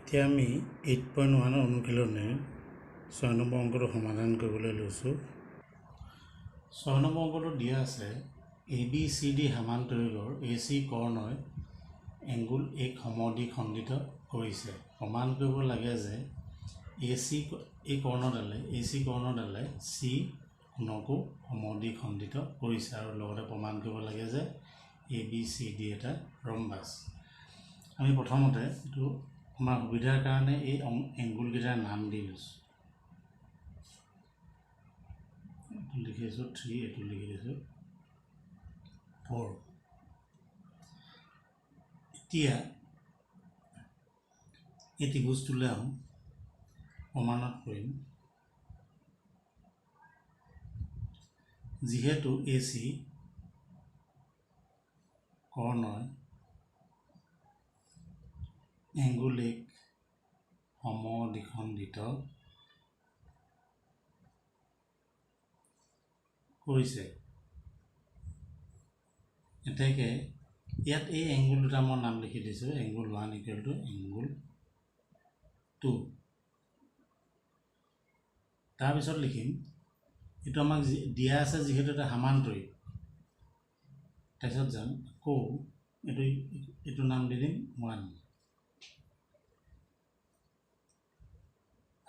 এতিয়া আমি 8.1 অনুশীলনে 6 নম্বৰ অংকটো সমাধান কৰিবলৈ লৈছোঁ। 6 নম্বৰ অংকটো দিয়া আছে ABCD সমান্তৰালৰ AC কৰ্ণই এংগুল এক সমদ্বিখণ্ডিত কৰিছে। প্ৰমাণ কৰিব লাগে যে AC কৰ্ণডালে C কোণকো সমদ্বিখণ্ডিত কৰিছে আৰু লগতে প্ৰমাণ কৰিব লাগে যে ABCD এটা ৰম্বাস। আমি প্ৰথমতে এইটো আমাৰ সুবিধাৰ কাৰণে এই এংগুলকেইটাৰ নাম দি লৈছোঁ। এইটো লিখিছোঁ 3, এইটো লিখি দিছোঁ 4। এতিয়া এই ত্ৰিভুজটোলৈ আহোঁ, প্ৰমাণত কৰিম। যিহেতু AC কৰ্ণই এংগুল এক সমদ্বিখণ্ডিত কৰিছে, এতেকে ইয়াত এই এংগুল দুটা মই নাম লিখি দিছোঁ। Angle 1 equal to angle 2। তাৰপিছত লিখিম এইটো আমাক দিয়া আছে যিহেতু এটা সমান্তৰিক। তাৰপিছত যাম আকৌ এইটো নাম দি দিম 1।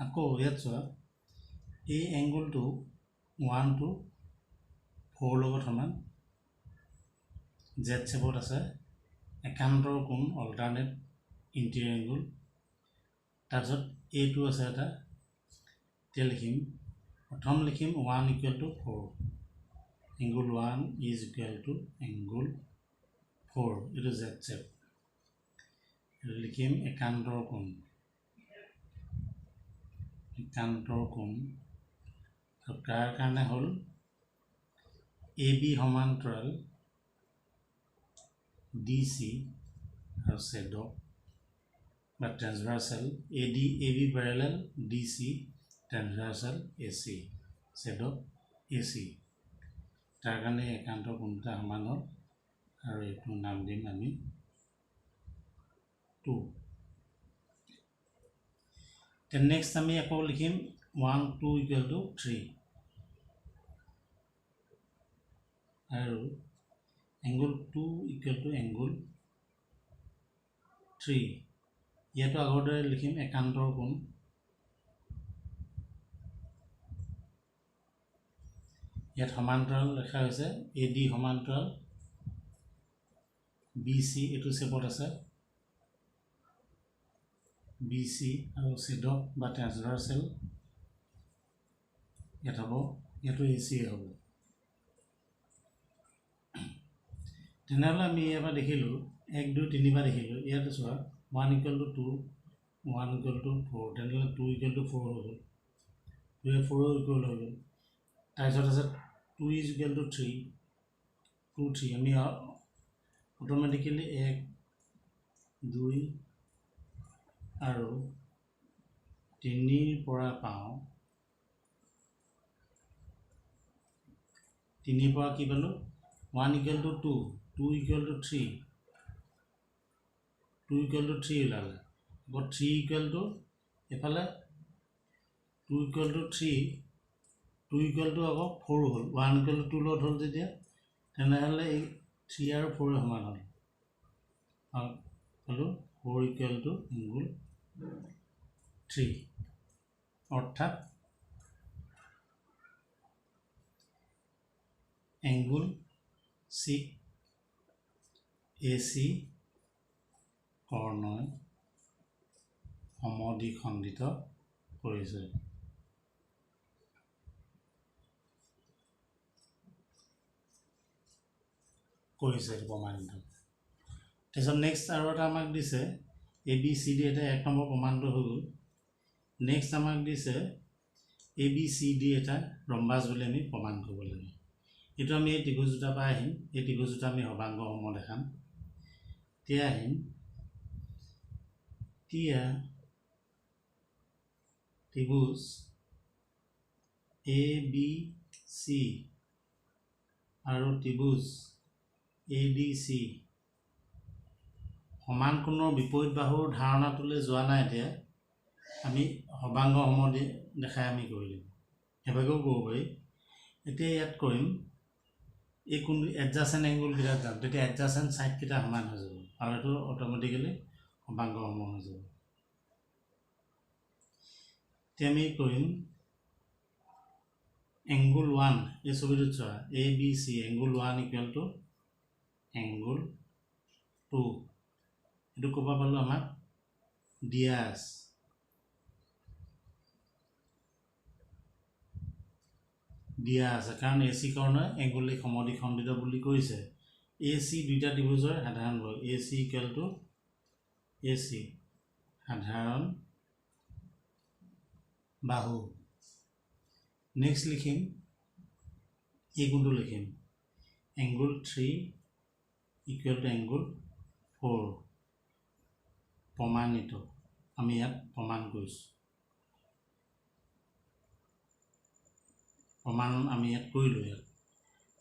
আকৌ ইয়াত চোৱা এই এংগুলটো 1 to 4 লগত সমান, জেড চেপত আছে, একান্তৰ কোণ অল্টাৰনেট ইণ্টিৰিয়ৰ এংগুল। তাৰপিছত এইটো আছে এটা, এতিয়া লিখিম প্ৰথম লিখিম 1 equal two 4, angle 1 is equal to angle 4, এইটো জেড চেপ। এইটো লিখিম একান্তৰ কোণ তাৰ কাৰণে হ'ল AB সমান্তৰাল DC আৰু ছেডক বা ট্ৰেন্সভাৰ্চেল AB parallel DC ট্ৰেন্সভাৰ্চেল AC ছেডক AC। তাৰ কাৰণে একান্তৰ কোণটা সমান হ'ল আৰু এইটো নাম দিম আমি 2। নেক্সট আমি আকৌ লিখিম 1 2 ইকুৱেল টু 3 আৰু এংগুল 2 ইকুৱেল টু এংগুল 3। ইয়াতো আগৰ দৰে লিখিম একান্তৰ কোণ। ইয়াত সমান্তৰাল ৰেখা হৈছে AD সমান্তৰাল BC, এইটো চেপত আছে BC আৰু ছেডক বা ট্ৰেন্সভাৰ্চেল ইয়াত হ'ব, ইয়াতো AC হ'ব। তেনেহ'লে আমি ইয়াৰ পৰা দেখিলোঁ 1 2 3 বাৰ দেখিলোঁ। ইয়াত চোৱা 1 ইকুৱেল টু 2, 1 ইকুৱেল টু 4, তেনেহ'লে 2 ইকুৱেল টু 4 হৈ গ'ল, 2 4 ইকুৱেল হৈ গ'ল। তাৰপিছত আছে 2 ইজ ইকুৱেল টু 3, 2 3। আমি অট'মেটিকেলি 1 2 আৰু 3ৰ পৰা পাওঁ, 3ৰ পৰা কি পালোঁ 1 equal two 2, 2 equal to 3, 2 equal to 3 ওলালে। আকৌ 3 ইকুৱেল টু এফালে 2 ইকুৱেল টু 3, 2 ইকুৱেল টু আকৌ 4 হ'ল, 1 ইকুৱেল টু 2 লগত হ'ল যেতিয়া, তেনেহ'লে এই 3 আৰু 4 সমান হ'ল। পালোঁ 4 ইকুৱেল টু এংগুল 3, অৰ্থাৎ এংগুল AC কৰ্ণই সমদ্বিখণ্ডিত কৰিছে। প্ৰমাণিত। তাৰপিছত নেক্সট আৰু এটা আমাক দিছে ABCD, এটা 1 নম্বৰ প্ৰমাণটো হৈ গ'ল। নেক্সট আমাক দিছে ABCD এটা ৰম্বাস বুলি আমি প্ৰমাণ কৰিব লাগে। এইটো আমি এই ত্ৰিভুজ দুটাৰ পৰা আহিম, এই ত্ৰিভুজ দুটা আমি সৰ্বাংগসমূহ দেখাম। এতিয়া আহিম, এতিয়া ত্ৰিভুজ ABC আৰু ত্ৰিভুজ ADC সমান কোণৰ বিপৰীত বাহুৰ ধাৰণাটোলৈ যোৱা নাই এতিয়া আমি সৰ্বাংগ সম দেখাই আমি কৰিলোঁ সেইভাগেও কৰিব পাৰি এতিয়া ইয়াত কৰিম এই কোণ এডজাচেণ্ট এংগুলকেইটা যাম তেতিয়া এডজাচেণ্ট ছাইডকেইটা সমান হৈ যাব আৰু এইটো অট'মেটিকেলি সৰ্বাংগ সম হৈ যাব এতিয়া আমি কৰিম এংগুল 1 এই ছবিটোত চোৱা A B C angle 1 equal to angle 2 এইটো ক'ব পালোঁ আমাক দিয়া আছে কাৰণ এ চি কৰ্ণই এংগুলিক সমদ্বিখণ্ডিত বুলি কৈছে এ চি দুইটা ত্ৰিভুজৰ সাধাৰণ বৰ্গ A C equal to A C সাধাৰণ বাহু নেক্সট লিখিম এই কোণটো লিখিম এংগুল 3 ইকুৱেল টু এংগুল 4 প্ৰমাণিত আমি ইয়াত প্ৰমাণ কৰিছোঁ প্ৰমাণ আমি ইয়াত কৰিলোঁ ইয়াত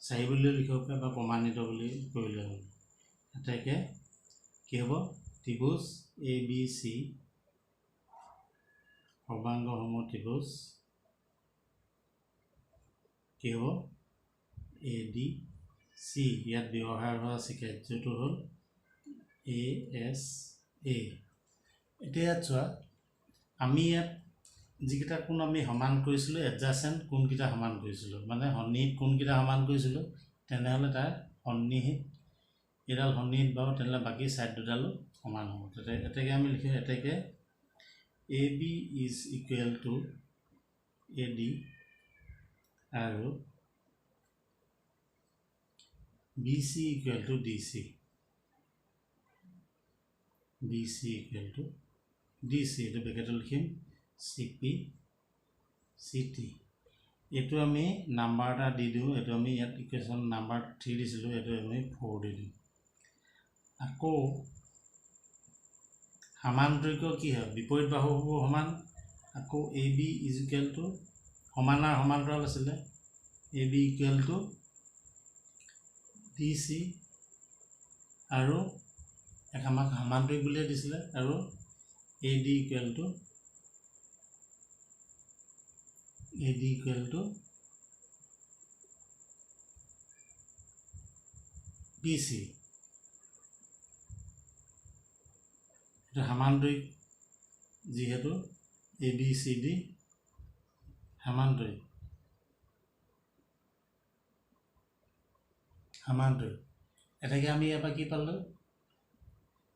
চাৰি বুলিও লিখিব পাৰে বা প্ৰমাণিত বুলি কৰিলে হ'ল এটাকে কি হ'ব ত্ৰিভুজ এ বি চি সৰ্বাংগ সম ত্ৰিভুজ কি হ'ব এ ডি চি ইয়াত ব্যৱহাৰ হোৱা চিকাৰ্যটো হ'ল এ এছ এ এতিয়া ইয়াত চোৱা আমি ইয়াত যিকেইটা কোণ আমি সমান কৰিছিলোঁ এডজাচেণ্ট কোণকেইটা সমান কৰিছিলোঁ মানে সন্নিহিত কোণকেইটা সমান কৰিছিলোঁ তেনেহ'লে তাৰ সন্নিহিত এইডাল সন্নিহিত বাৰু তেনেহ'লে বাকী ছাইড দুডালো সমান হ'ব এটাকে আমি লিখিম এটাকে A B is equal to A D আৰু B C equal to D C এইটো বেকেটত লিখিম চি পি চি টি এইটো আমি নাম্বাৰ এটা দি দিওঁ এইটো আমি ইয়াত ইকুৱেশ্যন নাম্বাৰ 3 দিছিলোঁ এইটো আমি 4 দি দিওঁ আকৌ সমান্তৰিক কি হয় বিপৰীত বাহুবোৰ সমান আকৌ A B is equal to সমানাৰ সমান্তৰাল আছিলে A B equal to D C আৰু আমাক সমান্তৰিক বুলিয়ে দিছিলে আৰু A D equal to B C এটা সমান্তৰিক যিহেতু এ বি চি ডি সমান্তৰিক এটাকে আমি ইয়াৰ পৰা কি পালোঁ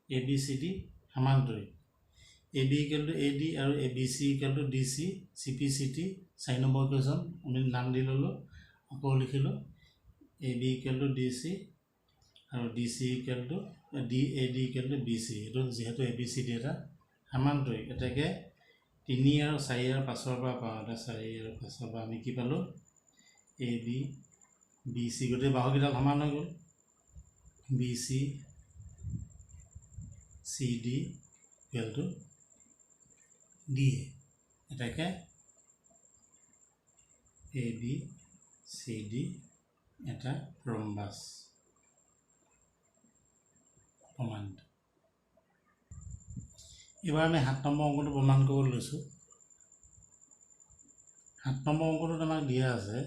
এ বি চি ডি সমান্তৰিক A B equal to A D আৰু A B C equal to D C C P C T 4 number equation আমি নাম দি ল'লোঁ আকৌ লিখিলোঁ A B equal to D C আৰু D C equal to D A D equal to B C এইটো যিহেতু এ বি চি ডি এটা সমান্তৰিক এটাকে 3 আৰু 4 আৰু 5ৰ পৰা পাওঁ এটা 4 আৰু 5ৰ পৰা আমি কি পালোঁ এ বি বি চি গোটেই বাহুকেইডাল সমান হৈ গ'ল B C C D equal to D এটাকে এ বি চি ডি এটা ৰম্বাস প্ৰমাণিত এবাৰ আমি 7 নম্বৰ অংকটো প্ৰমাণ কৰিবলৈ লৈছোঁ 7 নম্বৰ অংকটোত আমাক দিয়া আছে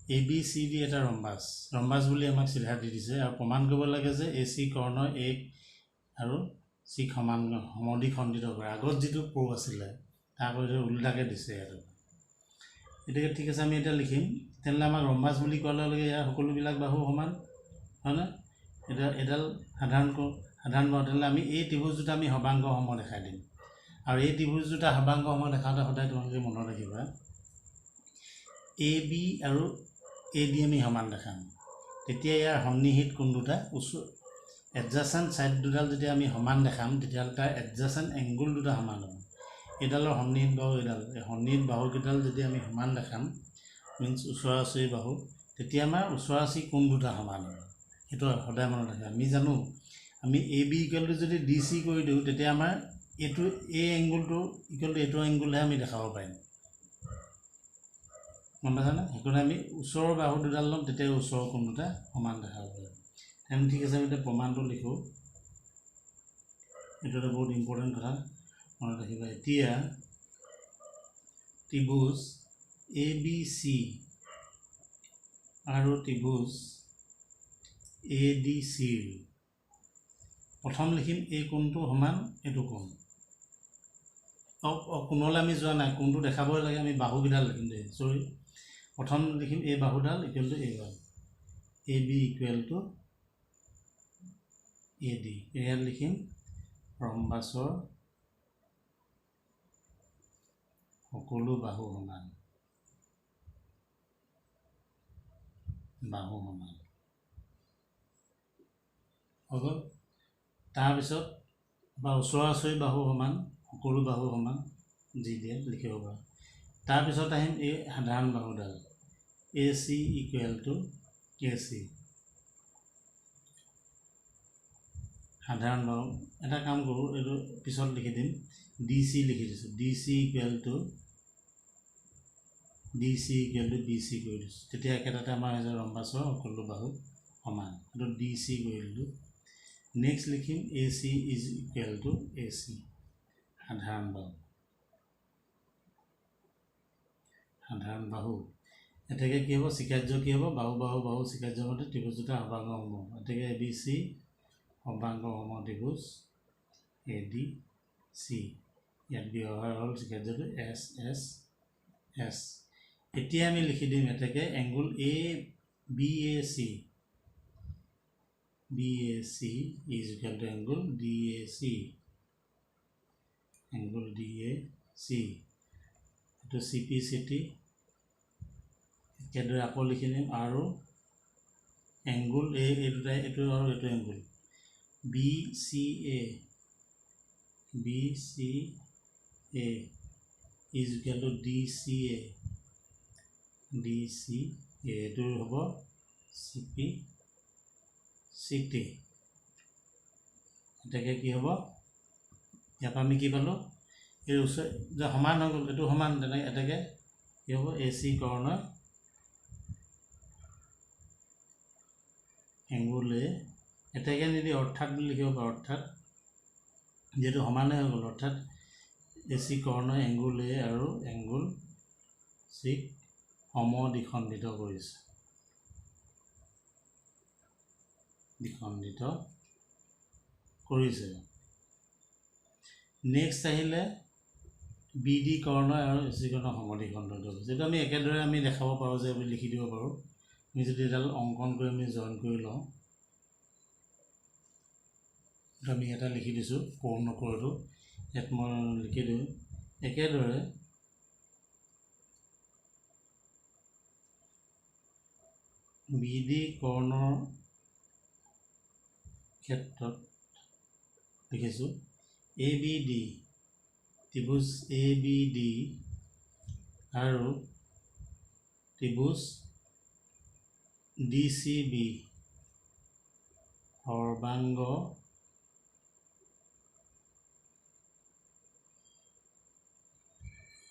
এ বি চি ডি এটা ৰম্বাস বুলি আমাক চিধা দি দিছে আৰু প্ৰমাণ কৰিব লাগে যে এ চি কৰ্ণ এ আৰু চি সমদ্বিখণ্ডিত কৰে আগত যিটো প্ৰ আছিলে তাক উল্টাকৈ দিছে আৰু এটাকে ঠিক আছে আমি এতিয়া লিখিম তেনেহ'লে আমাক ৰম্বাস বুলি কোৱাৰ লগে লগে ইয়াৰ সকলোবিলাক বাহু সমান হয়নে এডাল সাধাৰণ বাহু তেনেহ'লে আমি এই ত্ৰিভুজ দুটা আমি সৰ্বাংগ সম দেখাই দিম আৰু এই ত্ৰিভুজ দুটা সৰ্বাংগ সম দেখাওঁতে সদায় তোমালোকে মনত ৰাখিবা এ বি আৰু এ ডি আমি সমান দেখাম তেতিয়া ইয়াৰ সন্নিহিত কোণ দুটা এডজাচেণ্ট ছাইড দুডাল যেতিয়া আমি সমান দেখাম তেতিয়াহ'লে তাৰ এডজাচেণ্ট এংগুল দুটা সমান হ'ব এইডালৰ সন্নিহিত বাহু এইডাল এই সন্নিহিত বাহুকেইডাল যদি আমি সমান দেখাম মিনছ ওচৰা ওচৰি বাহু তেতিয়া আমাৰ ওচৰা ওচৰি কোণ দুটা সমান হ'ব সেইটো সদায় মনত ৰাখিবা আমি জানো আমি এ বি ইকুৱেলটো যদি ডি চি কৰি দিওঁ তেতিয়া আমাৰ এইটো এই এংগুলটো ইকুৱেল টু এইটো এংগুলহে আমি দেখাব পাৰিম গম পাইছানে সেইকাৰণে আমি ওচৰৰ বাহু দুডাল ল'ম তেতিয়া ওচৰৰ কোণ দুটা সমান দেখাব পাৰিম ঠিক আছে আমি এতিয়া প্ৰমাণটো লিখোঁ এইটো এটা বহুত ইম্পৰ্টেণ্ট কথা মনত ৰাখিবা। এতিয়া ত্ৰিভুজ ABC আৰু ত্ৰিভুজ ADCৰ প্ৰথম লিখিম এই কোণটো সমান এইটো কোণ। কোণলৈ আমি যোৱা নাই, কোণটো দেখাবই লাগে, আমি বাহুকেইডাল লিখিম দেই, চৰি। প্ৰথম লিখিম এই বাহুডাল ইকুৱেল টু এইডাল, AB ইকুৱেল টু AD। ইয়াত লিখিম ৰম্বাছৰ সকলো বাহু সমান, বাহু সমান হৈ গ'ল। তাৰপিছত বা ওচৰা ওচৰি বাহু সমান, সকলো বাহু সমান যি দিয়ে লিখিব পাৰোঁ। তাৰপিছত আহিম এই সাধাৰণ বাহুডাল AC ইকুৱেল টু AC। সাধাৰণ বাহু এটা কাম কৰোঁ, এইটো পিছত লিখি দিম, DC লিখি দিছোঁ, DC ইকুৱেল টু BC কৰি দিছোঁ। তেতিয়া একেটাতে আমাৰ হৈছে ৰম্বাছৰ সকলো বাহু সমান, এইটো DC কৰি দিলোঁ। নেক্সট লিখিম AC is equal to AC, সাধাৰণ বাহু। সাধাৰণ বাহু এতেকে কি হ'ব, চিকাৰ্য কি হ'ব, বাহু বাহু বাহু চিকাৰ্য মতে ত্ৰিভুজ দুটা সৰ্বাংগ সমূহ। এতেকে ABC সৰ্বাংগ সমূহ ত্ৰিভুজ ADC। ইয়াত ব্যৱহাৰ হ'ল চিকাৰ্যটো SS। এতিয়া আমি লিখি দিম এতেকে angle BAC is equal to angle DAC। Angle DAC এইটো CPCT। একেদৰে আকৌ লিখি দিম আৰু এংগুল এই দুটাই, এইটো আৰু এইটো angle BCA is equal two DCA। এইটো হ'ব CPCT। এতেকে কি হ'ব, ইয়াৰ পৰা আমি কি পালোঁ, এই ওচৰ যে সমান হৈ গ'ল, এইটো সমান, তেনেকৈ এতেকে কি হ'ব AC কৰ্ণৰ এংগুল এতেকে নিদি অৰ্থাৎ বুলি লিখিব পাৰোঁ, অৰ্থাৎ যিহেতু সমানে হৈ গ'ল, অৰ্থাৎ AC কৰ্ণৰ এংগুল আৰু এংগুল C সমদ্বিখণ্ডিত কৰিছে, দ্বিখণ্ডিত কৰিছে। নেক্সট আহিলে BD কৰ্ণ আৰু AC কৰ্ণ সমদ্বিখণ্ডিত কৰিছে। এইটো আমি একেদৰে আমি দেখাব পাৰোঁ যে আমি লিখি দিব পাৰোঁ। আমি যদি এডাল অংকন কৰি আমি জইন কৰি লওঁ, আমি এটা লিখি দিছোঁ, কোণ নকৰিলোঁ, ইয়াত মই লিখি দিওঁ একেদৰে BD কৰ্ণৰ ক্ষেত্ৰত লিখিছোঁ ABD, ত্ৰিভুজ ABD আৰু ত্ৰিভুজ DCB সৰ্বাংগ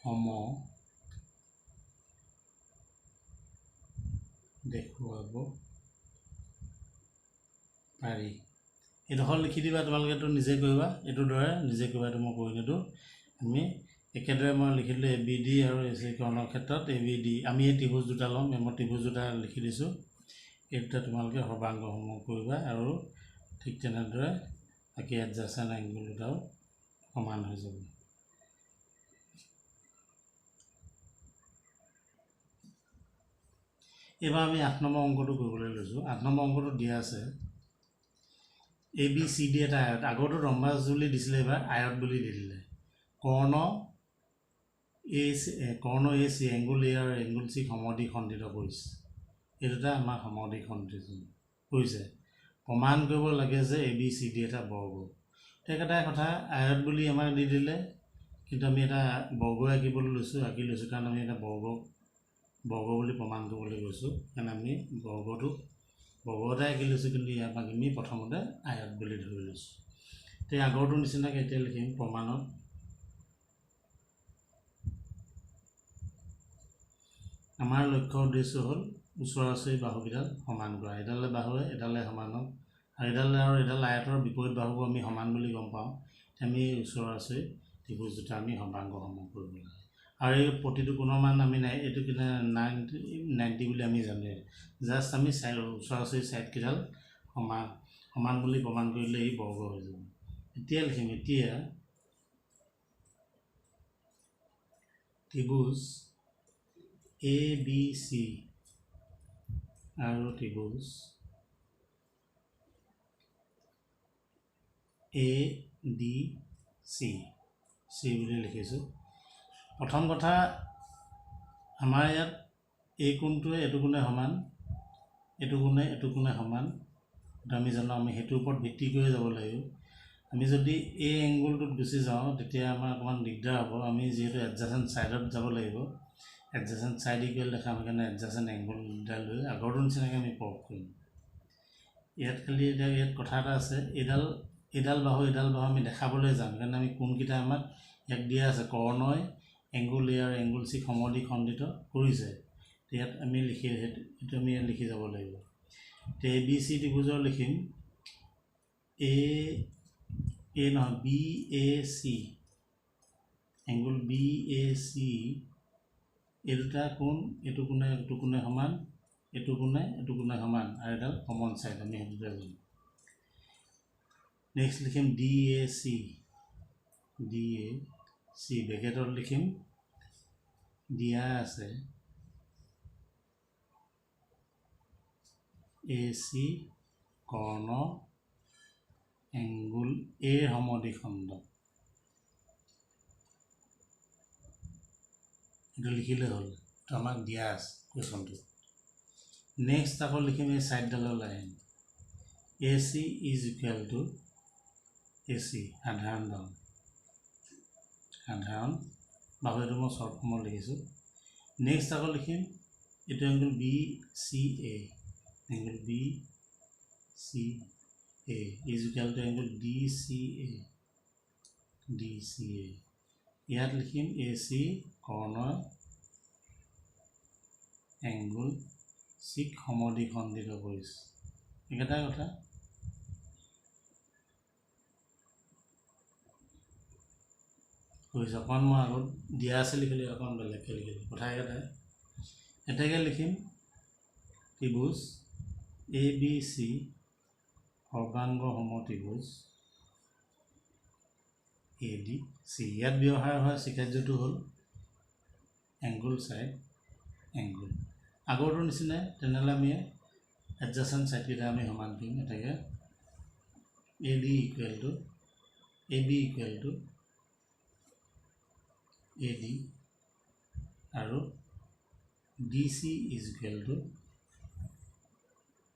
সম দেখুৱাব পাৰি। এইডোখৰ লিখি দিবা, তোমালোকেতো নিজে কৰিবা, এইটোৰ দৰে নিজে কৰিবা, এইটো মই কৰি নিদিওঁ। আমি একেদৰে মই লিখি দিলোঁ ABD আৰু AC কৰ্ণৰ ক্ষেত্ৰত ABD, আমি এই ত্ৰিভুজ দুটা ল'ম, মই ত্ৰিভুজ দুটা লিখি দিছোঁ, এই দুটা তোমালোকে সৰ্বাংগসমূহ কৰিবা আৰু ঠিক তেনেদৰে বাকী এডজাষ্টেণ্ট এংগুল দুটাও সমান হৈ যাব। এইবাৰ আমি 8 নম্বৰ অংকটো কৰিবলৈ লৈছোঁ। 8 নম্বৰ অংকটো দিয়া আছে ABCD এটা আয়ত, আগতো ৰম্বাছ বুলি দিছিলে, এইবাৰ আয়ত বুলি দি দিলে। কৰ্ণ AC এংগুল A আৰু এংগুল C সমদ্বিখণ্ডিত কৰিছে। এই দুটা আমাৰ সমদ্বিখণ্ডিত কৰিছে। প্ৰমাণ কৰিব লাগে যে ABCD এটা বৰ্গ। একেটাই কথা, আয়ত বুলি আমাক দি দিলে, কিন্তু আমি এটা বৰ্গ আঁকিবলৈ লৈছোঁ, কাৰণ আমি এটা বৰ্গ বুলি প্ৰমাণ কৰিবলৈ গৈছোঁ, কাৰণ আমি বৰ্গ এটা আঁকি লৈছোঁ, কিন্তু ইয়াক আমি প্ৰথমতে আয়ত বুলি ধৰি লৈছোঁ। এতিয়া আগৰটো নিচিনাকৈ এতিয়া লিখিম প্ৰমাণত আমাৰ লক্ষ্য উদ্দেশ্য হ'ল ওচৰা ওচৰি বাহুকেইডাল সমান কৰা। এডালে বাহুৱে এডালে সমান হওক, আৰু এডাল আয়তৰ বিপৰীত বাহুবোৰ আমি সমান বুলি গম পাওঁ। আমি ওচৰা-ওচৰি ত্ৰিভুজ দুটা আমি সৰ্বাংগ সম কৰিব লাগে আৰু এই প্ৰতিটো কোণৰ মান আমি নাই এইটো কিনে 90 বুলি আমি জানো জাষ্ট আমি ওচৰা-ওচৰি ছাইডকেইডাল সমান বুলি প্ৰমাণ কৰিলে এই বৰ্গ হৈ যাব এতিয়া লিখিম এতিয়া ত্ৰিভুজ ABC আৰু ত্ৰিভুজ ADC বুলি লিখিছোঁ প্ৰথম কথা আমাৰ ইয়াত এই কোণটোৱে এইটো কোণে সমান এইটো কোণে সমান আমি জানো আমি সেইটোৰ ওপৰত ভিত্তি কৰি যাব লাগিব আমি যদি এই এংগলটোত গুচি যাওঁ তেতিয়া আমাৰ অকণমান দিগদাৰ হ'ব আমি যিহেতু এডজাচেণ্ট ছাইডত যাব লাগিব এডজাচেণ্ট ছাইড ইকুৱেল দেখাম সেইকাৰণে এডজাচেণ্ট এংগল দুটা লৈ আগৰটো নিচিনাকৈ আমি প্ৰয়োগ কৰিম ইয়াত খালি এতিয়া ইয়াত কথা এটা আছে এইডাল বাহু আমি দেখাবলৈ যাম সেইকাৰণে আমি কোনকেইটা আমাক ইয়াত দিয়া আছে কৰ্ণই এংগুল এ আৰু এংগুল চি সমদ্বিখণ্ডিত কৰিছে ইয়াত আমি এইটো আমি ইয়াত লিখি যাব লাগিব ABC ত্ৰিভুজৰ লিখিম BAC এংগুল BAC এই দুটা কোণ এইটো কোণে সমান এইটো কোণে সমান আৰু এডাল কমন ছাইড আমি সেইটোতে যাম নেক্সট লিখিম DAC ব্ৰেকেটত লিখিম দিয়া আছে AC কৰ্ণ এংগুল A সমদ্বিখণ্ড এইটো লিখিলে হ'ল তো আমাক দিয়া আছে কুৱেশ্যনটো নেক্সট আকৌ লিখিম এই ছাইডডালৰ line AC is equal to AC সাধাৰণ বাহু এইটো মই শ্বৰ্ট ফৰ্মত লিখিছোঁ নেক্সট আকৌ লিখিম এইটো angle BCA is equal to angle DCA ইয়াত লিখিম AC কৰ্ণ এংগুল চিক সমদ্বিখণ্ডিত কৰিছে একেটাই কথা কৈছোঁ অকণমান মই আগত দিয়া আছে লিখিলে অকণমান বেলেগকৈ লিখিলোঁ কথা এটাকৈ লিখিম ত্ৰিভুজ ABC সৰ্বাংগ সমত্ৰিভুজ ADC ইয়াত ব্যৱহাৰ হোৱা চিকাৰ্যটো হ'ল এংগুল ছাইড এংগুল আগৰটোৰ নিচিনাই তেনেহ'লে আমি এডজাচেণ্ট ছাইডকেইটা আমি সমান কৰিম এটাকৈ AB ইকুৱেল টু AD আৰু DC is equal two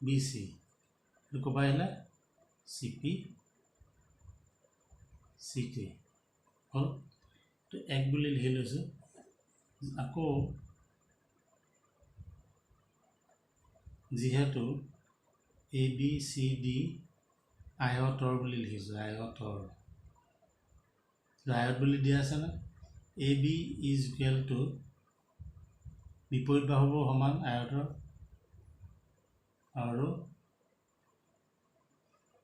BC এইটো ক'ব আহিলে CP CT হ'ল তো এক বুলি লিখি লৈছোঁ আকৌ যিহেতু ABCD আয়তৰ বুলি লিখিছোঁ আয়ত বুলি দিয়া আছে না AB ইজ ইকুৱেল টু বিপৰীত বাহুবোৰ সমান আয়তৰ আৰু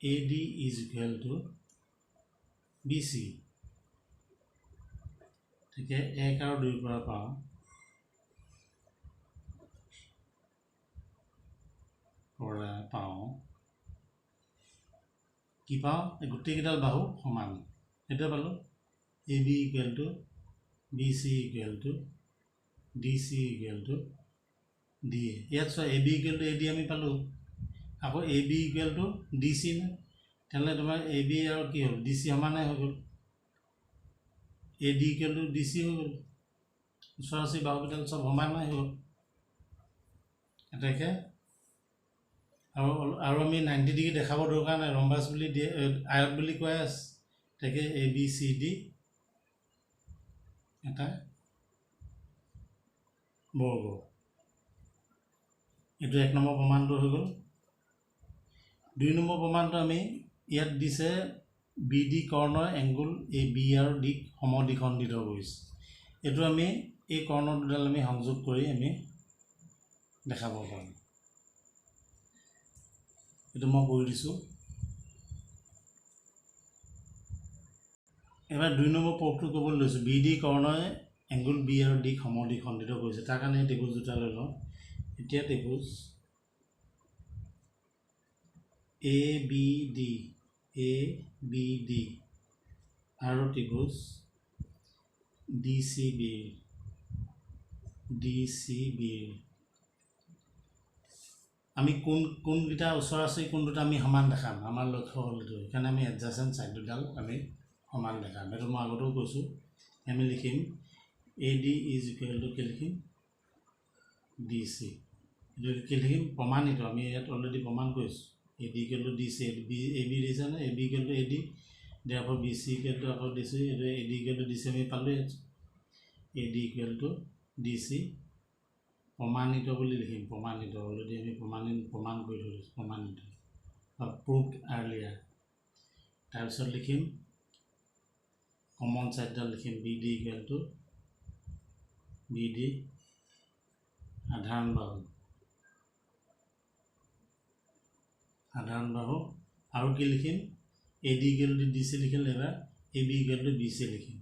AD is equal two BC গতিকে 1 আৰু 2 পৰা পাওঁ কি পাওঁ গোটেইকেইডাল বাহু সমান সেইটো পালোঁ AB equal to BC equal to DC equal to DA ইয়াত চোৱা AB ইকুৱেল টু AD আমি পালোঁ আকৌ AB ইকুৱেল টু DC নে তেনেহ'লে তোমাৰ AB আৰু কি হ'ল DC সমানে হৈ গ'ল AD ইকুৱেল টু DC হৈ গ'ল ওচৰা-ওচৰি বাহুকেইডাল চব সমানে হৈ গ'ল এটাকৈ আৰু আমি 90 ডিগ্ৰী দেখাব দৰকাৰ নাই ৰম্বাছ বুলি দিয়ে আয়ত বুলি কৈ আছে তাকে ABCD এটা বৰ্গ এইটো 1 নম্বৰ প্ৰমাণটো হৈ গ'ল 2 নম্বৰ প্ৰমাণটো আমি ইয়াত দিছে BD কৰ্ণ এংগুল AB আৰু D সমদ্বিখণ্ডিত কৰিছে এইটো আমি এই কৰ্ণ দুডাল আমি সংযোগ কৰি আমি দেখাব পাৰোঁ এইটো মই কৰি দিছোঁ এবাৰ 2 নম্বৰ প্ৰবটো ক'বলৈ লৈছোঁ বি ডি কৰ্ণই এংগুল বি আৰু ডি সমদ্বিখণ্ডিত কৰিছে তাৰ কাৰণে ত্ৰিভুজ দুটা লৈ লওঁ এতিয়া ত্ৰিভুজ এ বি ডি আৰু ত্ৰিভুজ ডি চি বি আমি কোনকেইটা ওচৰ আছে কোন দুটা আমি সমান দেখাম আমাৰ লক্ষ্য হ'ল এইটো সেইকাৰণে আমি এডজাসেন্ট সাইড দুডাল আমি সমান দেখাম এইটো মই আগতেও কৈছোঁ আমি লিখিম A D is equal two কি লিখিম ডি চি এইটো কি লিখিম প্ৰমাণিত আমি ইয়াত অলৰেডি প্ৰমাণ কৰিছোঁ A D equal to D C A B দিছে নে A B equal to A D therefore B C equal to আকৌ ডি চি এইটো A D equal to D C আমি পালোঁ ইয়াত A D equal to D C প্ৰমাণিত বুলি লিখিম প্ৰমাণিত অলৰেডি আমি প্ৰমাণ কৰি থৈছোঁ প্ৰমাণিত প্ৰুভড আৰ্লিয়াৰ তাৰপিছত লিখিম কমন সাইডডাল লিখিম B D equal to B D সাধাৰণ বাহু আৰু কি লিখিম A D equal to D C লিখিম এবাৰ A B equal to B C লিখিম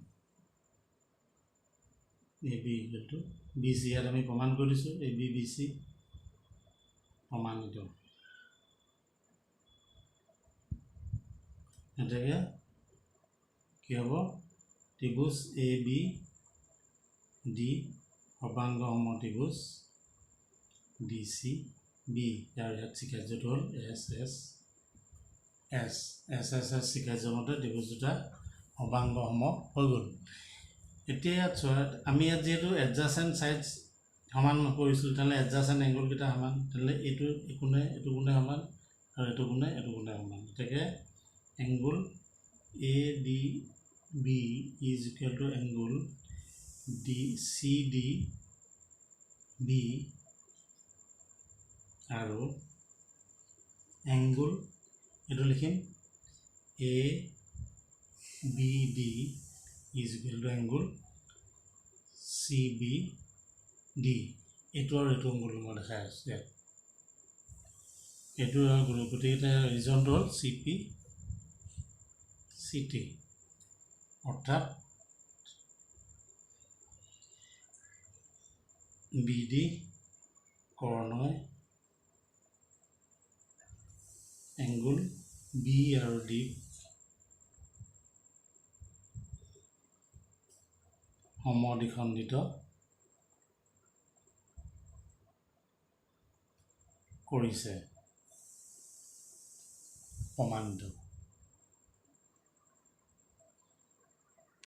A B equal to B C ইয়াত আমি প্ৰমাণ কৰি দিছোঁ এ বি বি চি প্ৰমাণিত এটাকে কি হ'ব ত্ৰিভুজ এ বি ডি সৰ্বাংগ সমত্ৰিভুজ ডি চি বি ইয়াৰ ইয়াত চিকাৰ্যটো হ'ল এছ চিকাৰ্য মতে ত্ৰিভুজ দুটা সৰ্বাংগ সম হৈ গ'ল এতিয়া ইয়াত চোৱা আমি ইয়াত যিহেতু এডজাসেন্ট সাইড সমান কৰিছিলোঁ তেনেহ'লে এডজাসেন্ট এংগুলকেইটা সমান তেনেহ'লে এইটো কোণে সমান আৰু এইটো কোণে সমান এতেকে angle A D B is equal to angle D C D B আৰু এংগুল এইটো লিখিম A B D is equal to angle C B D এইটো আৰু এইটো এংগুল মই দেখাই আছোঁ ইয়াত এইটো আৰু গোটেইকেইটা ৰিজনটো হ'ল চি পি চি টি অৰ্থাৎ বি ডি কৰ্ণই এংগুল বি আৰু ডি সমদ্বিখণ্ডিত কৰিছে প্ৰমাণিত